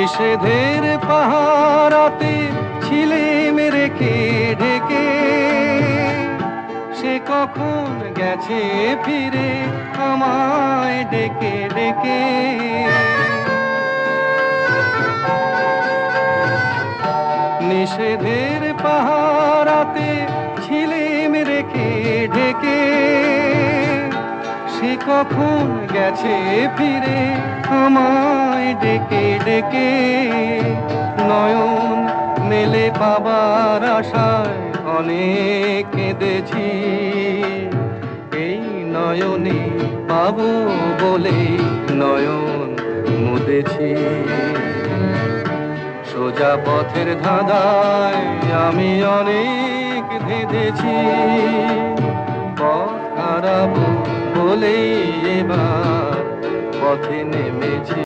নিষেধের পাহারাতে ছিলিম রেখে ঢেকে, সে কখন গেছে ফিরে আমায় ডেকে ডেকে। নিষেধের পাহারাতে ছিলিম রেখে ঢেকে, সে কখন গেছে ফিরে আমায় ডেকে ডেকে। নয়ন মেলে পাবার আশায় অনেক কেঁদেছি, এই নয়নে পাবো বলে নয়ন মুদেছি। সোজা পথের ধাঁধায় আমি অনেক ধেঁধেছি, পথ হারাবো বলেই এবার পথে নেমেছি।